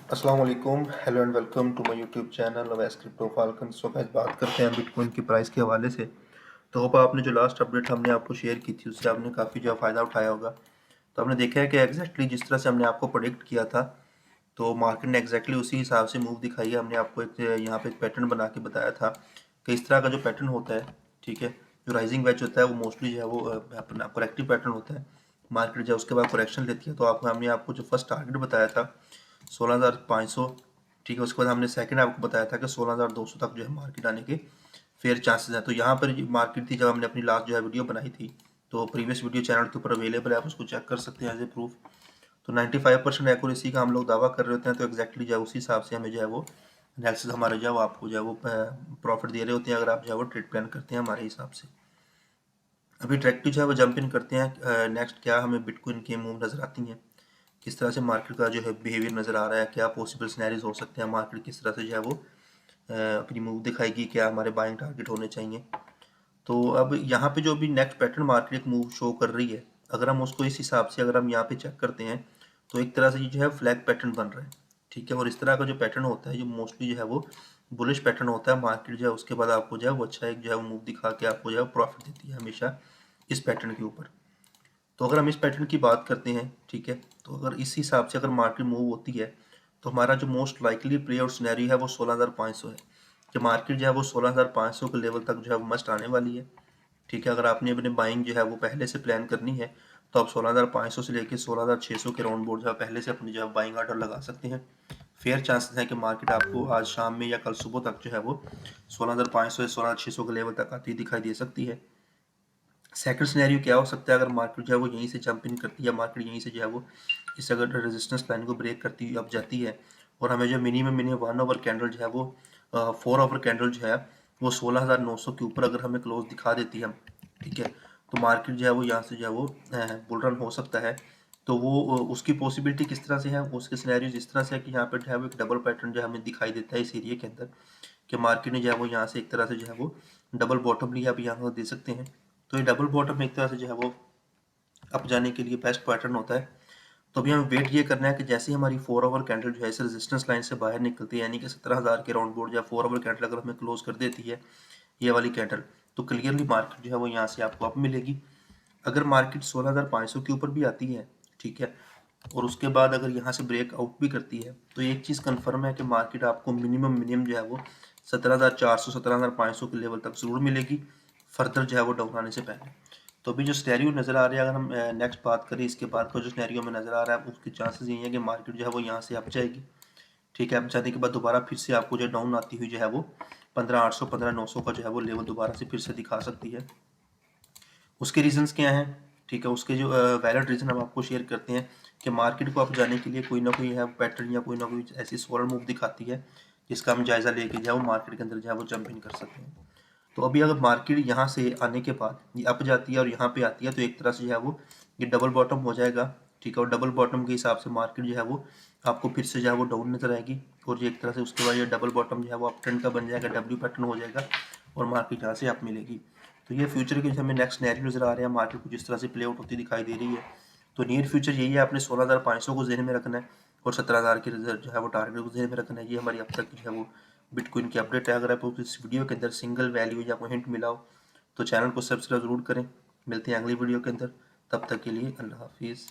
अस्सलाम वालेकुम, hello and welcome to my YouTube channel Awais Crypto Falcon. So guys, बात करते हैं बिटकॉइन की प्राइस के हवाले से। तो होप आपने जो लास्ट अपडेट हमने आपको शेयर की थी उससे आपने काफ़ी जो फ़ायदा उठाया होगा। तो हमने देखा है कि एग्जैक्टली जिस तरह से हमने आपको प्रोडिक्ट किया था, तो मार्केट ने एग्जैक्टली उसी हिसाब से मूव दिखाई है। हमने आपको एक यहाँ पे एक पैटर्न बना के बताया था कि इस तरह का जो पैटर्न होता है, ठीक है, जो राइजिंग वेज होता है वो मोस्टली जो है वो अपना करेक्टिव पैटर्न होता है। मार्केट जो है उसके बाद करेक्शन लेती है। तो आपको हमने आपको जो फर्स्ट टारगेट बताया था 16,500, ठीक है, उसके बाद हमने सेकंड आपको बताया था कि 16,200 तक जो है मार्केट आने के फेयर चांसेस हैं। तो यहाँ पर मार्केट थी जब हमने अपनी लास्ट जो है वीडियो बनाई थी, तो प्रीवियस वीडियो चैनल के ऊपर अवेलेबल है, आप उसको चेक कर सकते हैं एज ए प्रूफ। तो 95% एक्यूरेसी का हम लोग दावा कर रहे होते हैं, तो एक्जैक्टली जो है उसी हिसाब से हमें जो है वो एनालिसिस हमारे जो है वो आपको जो है वो प्रॉफिट दे रहे होते हैं, अगर आप जो है वो ट्रेड प्लान करते हैं हमारे हिसाब से। अभी डायरेक्टली जो है वो जंप इन करते हैं। नेक्स्ट क्या हमें बिटकॉइन की मूव नज़र आती हैं, किस तरह से मार्केट का जो है बिहेवियर नज़र आ रहा है, क्या पॉसिबल सिनेरियोज हो सकते हैं, मार्केट किस तरह से जो है वो अपनी मूव दिखाएगी, क्या हमारे बाइंग टारगेट होने चाहिए। तो अब यहाँ पे जो भी नेक्स्ट पैटर्न मार्केट एक मूव शो कर रही है, अगर हम उसको इस हिसाब से अगर हम यहाँ पे चेक करते हैं, तो एक तरह से ये जो है फ्लैग पैटर्न बन रहा है, ठीक है। और इस तरह का जो पैटर्न होता है, जो मोस्टली जो है वो बुलिश पैटर्न होता है, मार्केट जो है उसके बाद आपको जो है वो अच्छा एक जो है वो मूव दिखा के आपको जो है प्रॉफिट देती है हमेशा इस पैटर्न के ऊपर। तो अगर हम इस पैटर्न की बात करते हैं, ठीक है, तो अगर इस हिसाब से अगर मार्केट मूव होती है, तो हमारा जो most likely play out scenario है वो 16,500 है, कि मार्केट जो है वो 16,500 के लेवल तक जो है वो मस्ट आने वाली है, ठीक है। अगर आपने अपने बाइंग जो है वो पहले से प्लान करनी है, तो आप 16,500 से लेकर 16,600 के राउंड बोर्ड जो है पहले से अपनी जो है बाइंग ऑर्डर लगा सकते हैं। फेयर चांसेस है कि मार्केट आपको आज शाम में या कल सुबह तक जो है वो 16,500 या 16,600 के लेवल तक आती दिखाई दे सकती है। सेकंड सिनेरियो क्या हो सकता है, अगर मार्केट जो है वो यहीं से जंप इन करती है, मार्केट यहीं से जो है वो इस अगर रेजिस्टेंस लाइन को ब्रेक करती हुई अब जाती है, और हमें जो मिनिमम 1 आवर कैंडल जो है वो 4 आवर कैंडल जो है वो 16,900 के ऊपर अगर हमें क्लोज दिखा देती है, ठीक है, तो मार्केट जो है वो यहाँ से जो है वो बुल रन हो सकता है। तो वो उसकी पॉसिबिलिटी किस तरह से है, उसके सिनेरियोज इस तरह से है कि यहाँ पर जो है वो एक डबल पैटर्न जो हमें दिखाई देता है इस एरिया के अंदर, कि मार्केट ने जो है वो यहाँ से एक तरह से जो है वो डबल बॉटम लिया, आप यहाँ दे सकते हैं। तो ये डबल बॉटम एक तरह से जो है वो अप जाने के लिए बेस्ट पैटर्न होता है। तो अभी हमें वेट ये करना है कि जैसे ही हमारी 4 आवर कैंडल जो है इस रेजिस्टेंस लाइन से बाहर निकलती है, यानी कि 17,000 के राउंड बोर्ड या 4 आवर कैंडल अगर हमें क्लोज कर देती है ये वाली कैंडल, तो क्लियरली मार्केट जो है वो यहाँ से आपको अप मिलेगी। अगर मार्केट 16,500 के ऊपर भी आती है, ठीक है, और उसके बाद अगर यहाँ से ब्रेक आउट भी करती है, तो एक चीज़ कंफर्म है कि मार्केट आपको मिनिमम जो है वो 17,400 17,500 के लेवल तक जरूर मिलेगी, फर्दर जो है वो डाउन आने से पहले। तो अभी जो स्टेरियो नज़र आ रहा है, अगर हम नेक्स्ट बात करें, इसके बाद का जो स्टेरियो में नज़र आ रहा है उसके चांसेस यही है कि मार्केट जो है वो यहाँ से अप जाएगी, ठीक है। अप जाने के बाद दोबारा फिर से आपको जो डाउन आती हुई जो है वो 15,800 15,900 का जो है वो लेवल दोबारा से फिर से दिखा सकती है। उसके रीजंस क्या हैं, ठीक है, उसके जो वैलिड रीजन हम आपको शेयर करते हैं कि मार्केट को अप जाने के लिए कोई ना कोई है पैटर्न या कोई ना कोई ऐसी सोलर मूव दिखाती है जिसका हम जायजा लेके जो है वो मार्केट के अंदर जो है वो जंप इन कर सकते हैं। तो अभी अगर मार्केट यहाँ से आने के बाद ये अप जाती है और यहाँ पे आती है, तो एक तरह से जो है वो ये डबल बॉटम हो जाएगा, ठीक है। और डबल बॉटम के हिसाब से मार्केट जो है वो आपको फिर से जो है वो डाउन नजर आएगी, और ये एक तरह से उसके बाद ये डबल बॉटम जो है वो अप ट्रेंड का बन जाएगा, डब्ल्यू पैटर्न हो जाएगा, और मार्केट यहाँ से अप मिलेगी। तो ये फ्यूचर के जो हमें नेक्स्ट सिनेरियो नजर आ रहे हैं, मार्केट को जिस तरह से प्ले आउट होती दिखाई दे रही है, तो नियर फ्यूचर यही है, आपने 16,500 को जहन में रखना है और 17,000 के रिजल्ट जो है वो टारगेट को जहन में रखना है। ये हमारी अब तक जो है वो बिटकॉइन की अपडेट है। अगर आपको इस वीडियो के अंदर सिंगल वैल्यू या कोई हिंट मिला हो, तो चैनल को सब्सक्राइब जरूर करें। मिलते हैं अगली वीडियो के अंदर, तब तक के लिए अल्लाह हाफिज़।